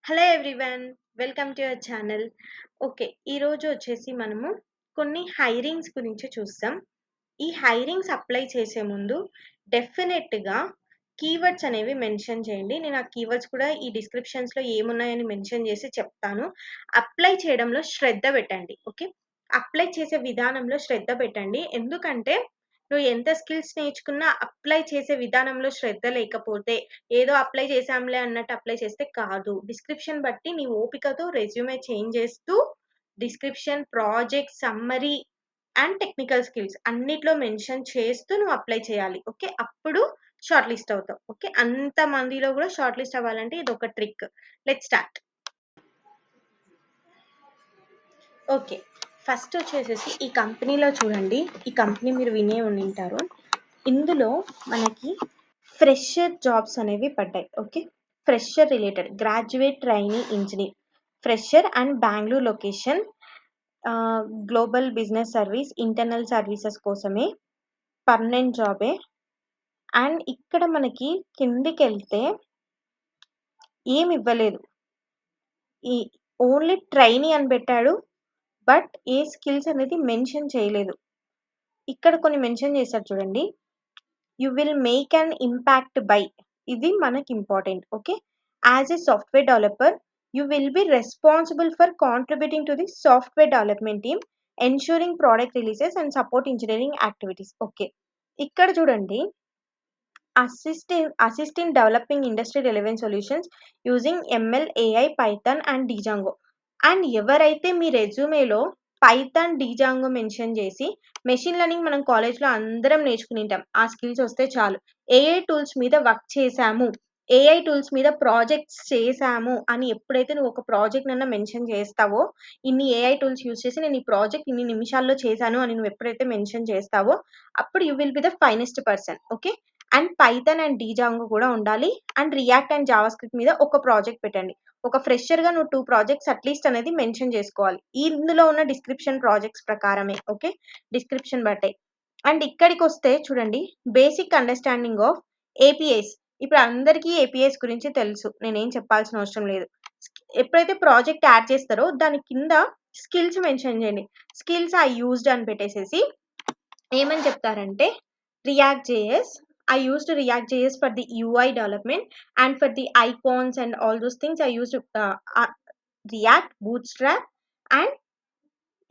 Hello everyone, welcome to your channel. Okay, ఈరోజు వచ్చేసి మనము కొన్ని హైరింగ్స్ గురించి చూస్తాం. ఈ హైరింగ్స్ అప్లై చేసే ముందు డెఫినెట్గా కీవర్డ్స్ అనేవి మెన్షన్ చేయండి. నేను ఆ కీవర్డ్స్ కూడా ఈ డిస్క్రిప్షన్స్లో ఏమున్నాయని మెన్షన్ చేసి చెప్తాను. అప్లై చేయడంలో శ్రద్ధ పెట్టండి. ఓకే, అప్లై చేసే విధానంలో శ్రద్ధ పెట్టండి. ఎందుకంటే నువ్వు ఎంత స్కిల్స్ నేర్చుకున్నా అప్లై చేసే విధానంలో శ్రద్ధ లేకపోతే ఏదో అప్లై చేసాంలే అన్నట్టు అప్లై చేస్తే కాదు. డిస్క్రిప్షన్ బట్టి నీ ఓపికతో రెజ్యూమే చేంజ్ చేస్తూ description, project, summary and technical skills అన్నిట్లో మెన్షన్ చేస్తూ నువ్వు అప్లై చేయాలి. ఓకే, అప్పుడు షార్ట్ లిస్ట్ అవుతావు. ఓకే, అంత మందిలో కూడా షార్ట్ లిస్ట్ అవ్వాలంటే ఇది ఒక trick. Let start. Okay, first వచ్చేసేసి ఈ కంపెనీలో చూడండి. ఈ కంపెనీ మీరు వినే ఉంటారు. ఇందులో మనకి ఫ్రెషర్ జాబ్స్ అనేవి పడ్డాయి. Okay, fresher related graduate trainee engineer fresher and Bengaluru location, global business service, internal services కోసమే పర్మనెంట్ జాబే. అండ్ ఇక్కడ మనకి కిందికి వెళ్తే ఏమి ఇవ్వలేదు, ఈ ఓన్లీ ట్రైనీ అని పెట్టాడు. బట్ ఏ స్కిల్స్ అనేది మెన్షన్ చేయలేదు. ఇక్కడ కొన్ని మెన్షన్ చేశారు చూడండి. You will make an impact by, ఇది మనకి important. Okay, as a software developer you will be responsible for contributing to the software development team, ensuring product releases and support engineering activities. Okay, ఇక్కడ చూడండి. assist in developing industry relevant solutions using ML, AI, Python and Django. And ఎవరైతే మీ రెజ్యూమేలో Python, Django mention చేసి, machine learning మనం కాలేజ్లో అందరం నేర్చుకునింటాం, ఆ skills వస్తే చాలు. ఏఐ టూల్స్ మీద వర్క్ చేశాము, ఏఐ టూల్స్ మీద ప్రాజెక్ట్స్ చేశాము అని ఎప్పుడైతే నువ్వు ఒక ప్రాజెక్ట్ అన్న మెన్షన్ చేస్తావో, ఇన్ని ఏఐ టూల్స్ యూస్ చేసి నేను ఈ ప్రాజెక్ట్ ఇన్ని నిమిషాల్లో చేశాను అని నువ్వు ఎప్పుడైతే మెన్షన్ చేస్తావో అప్పుడు you will be the finest person. Okay, and Python and Django కూడా ఉండాలి. And react and Java script మీద ఒక ప్రాజెక్ట్ పెట్టండి. ఒక ఫ్రెషర్గా నువ్వు 2 ప్రాజెక్ట్స్ అట్లీస్ట్ అనేది మెన్షన్ చేసుకోవాలి, ఇందులో ఉన్న డిస్క్రిప్షన్ ప్రాజెక్ట్స్ ప్రకారమే. ఓకే, డిస్క్రిప్షన్ బట్టే. అండ్ ఇక్కడికి వస్తే చూడండి, బేసిక్ అండర్స్టాండింగ్ ఆఫ్ ఏపీఐస్. ఇప్పుడు అందరికీ ఏపీఐస్ గురించి తెలుసు, నేనేం చెప్పాల్సిన అవసరం లేదు. ఎప్పుడైతే ప్రాజెక్ట్ యాడ్ చేస్తారో దాని కింద స్కిల్స్ మెన్షన్ చేయండి. స్కిల్స్ ఐ యూజ్డ్ అని పెట్టేసేసి ఏమని చెప్తారంటే, React JS. I used React JS for the UI development, and for the icons and all those things I used React, Bootstrap and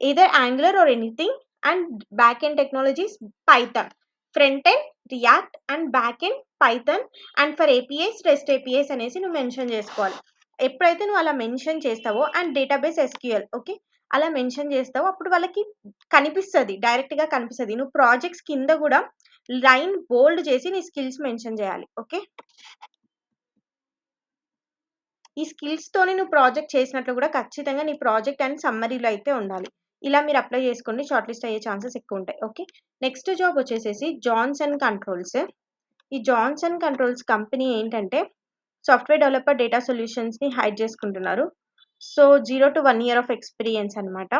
either Angular or anything. And backend technologies Python, front end React and backend Python, and for APIs REST APIs అనేసి నువ్వు mention చేసుకోవాలి. ఎప్పుడైతే నువ్వు అలా mention చేస్తావో, and database SQL. Okay, అలా mention చేస్తావో అప్పుడు వాళ్ళకి కనిపిస్తుంది, డైరెక్ట్గా కనిపిస్తుంది. నువ్వు ప్రాజెక్ట్స్ కింద కూడా లైన్ బోల్డ్ చేసి నీ స్కిల్స్ మెన్షన్ చేయాలి. ఓకే, ఈ స్కిల్స్ తోని నువ్వు ప్రాజెక్ట్ చేసినట్లు కూడా ఖచ్చితంగా నీ ప్రాజెక్ట్ అండ్ సమ్మరీలో అయితే ఉండాలి. ఇలా మీరు అప్లై చేసుకోండి, షార్ట్ లిస్ట్ అయ్యే ఛాన్సెస్ ఎక్కువ ఉంటాయి. ఓకే, నెక్స్ట్ జాబ్ వచ్చేసేసి జాన్సన్ కంట్రోల్స్. ఈ జాన్సన్ కంట్రోల్స్ కంపెనీ ఏంటంటే సాఫ్ట్వేర్ డెవలపర్ డేటా సొల్యూషన్స్ ని హైడ్ చేసుకుంటున్నారు. So 0 to 1 year of experience అనమాట.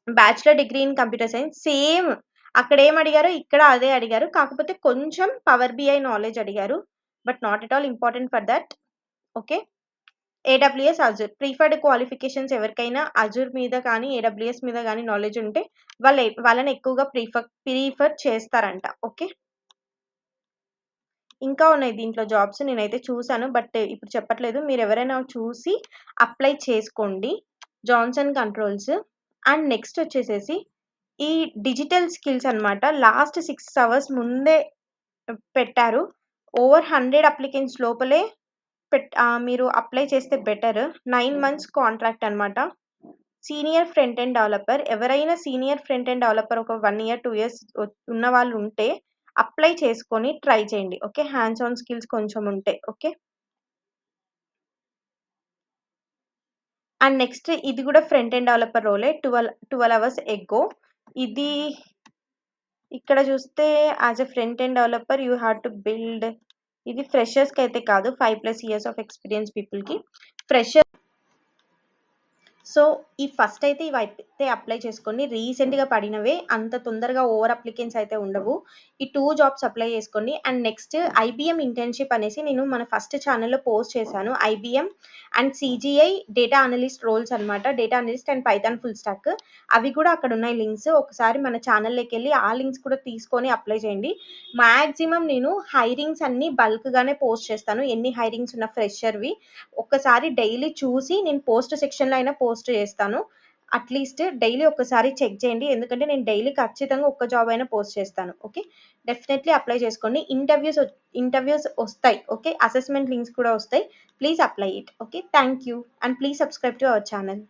Bachelor degree in computer science. Same అక్కడ ఏం అడిగారో ఇక్కడ అదే అడిగారు, కాకపోతే కొంచెం పవర్ బిఐ నాలెడ్జ్ అడిగారు, but not at all important for that. Okay, AWS, Azure preferred qualifications. ఎవరికైనా అజూర్ మీద కానీ ఏడబ్ల్యూఎస్ మీద కానీ నాలెడ్జ్ ఉంటే వాళ్ళని ఎక్కువగా ప్రిఫర్ చేస్తారంట. ఓకే, ఇంకా ఉన్నాయి దీంట్లో జాబ్స్, నేనైతే చూసాను బట్ ఇప్పుడు చెప్పట్లేదు. మీరు ఎవరైనా చూసి అప్లై చేసుకోండి, జాన్సన్ కంట్రోల్స్. అండ్ నెక్స్ట్ వచ్చేసేసి ఈ డిజిటల్ స్కిల్స్ అనమాట. లాస్ట్ 6 hours ముందే పెట్టారు. ఓవర్ 100 అప్లికెంట్స్ లోపలే మీరు అప్లై చేస్తే బెటర్. 9 months కాంట్రాక్ట్ అనమాట. Senior front end developer. ఎవరైనా సీనియర్ ఫ్రంట్ ఎండ్ డెవలపర్ ఒక 1 year 2 years ఉన్న వాళ్ళు ఉంటే అప్లై చేసుకొని ట్రై చేయండి. ఓకే, హ్యాండ్స్ ఆన్ స్కిల్స్ కొంచెం ఉంటే. ఓకే, అండ్ నెక్స్ట్ ఇది కూడా ఫ్రంట్ ఎండ్ డెవలపర్ రోలే. 12 hours ఎగో. ఇది ఇక్కడ చూస్తే as a front end developer you have to build. ఇది ఫ్రెషర్స్కి అయితే కాదు, 5+ years ఆఫ్ ఎక్స్పీరియన్స్ పీపుల్కి. సో, ఈ ఫస్ట్ అయితే ఇవైతే అప్లై చేసుకోండి. రీసెంట్‌గా పడినవే. అంత తొందరగా ఓవర్ అప్లికెంట్స్ అయితే ఉండవు. ఈ 2 జాబ్స్ అప్లై చేసుకోండి. అండ్ నెక్స్ట్ ఐబీఎం ఇంటర్న్‌షిప్ అనేసి నేను మన ఫస్ట్ ఛానెల్‌లో పోస్ట్ చేశాను. IBM and CGI data analyst roles అనమాట. Data analyst and Python full stack. అవి కూడా అక్కడ ఉన్నాయి లింక్స్. ఒకసారి మన ఛానెల్‌లోకెళ్ళి ఆ లింక్స్ కూడా తీసుకొని అప్లై చేయండి. మాక్సిమం నేను హైరింగ్స్ అన్నీ బల్క్‌గానే పోస్ట్ చేస్తాను. ఎన్ని హైరింగ్స్ ఉన్న ఫ్రెషర్‌వి. ఒక్కసారి డైలీ చూసి నేను పోస్ట్ సెక్షన్‌లో అయినా పోస్ట్ చేస్తాను. అట్‌లీస్ట్ డైలీ ఒక్కసారి చెక్ చేయండి. ఎందుకంటే నేను డైలీ ఖచ్చితంగా ఒక్క జాబ్ అయినా పోస్ట్ చేస్తాను. ఓకే. డెఫినెట్‌లీ అప్లై చేసుకోండి. ఇంటర్వ్యూస్ ఒస్తాయి. ఓకే. అసెస్మెంట్ లింక్స్ కూడా వస్తాయి. Please apply it. Okay. Thank you. And please subscribe to our channel.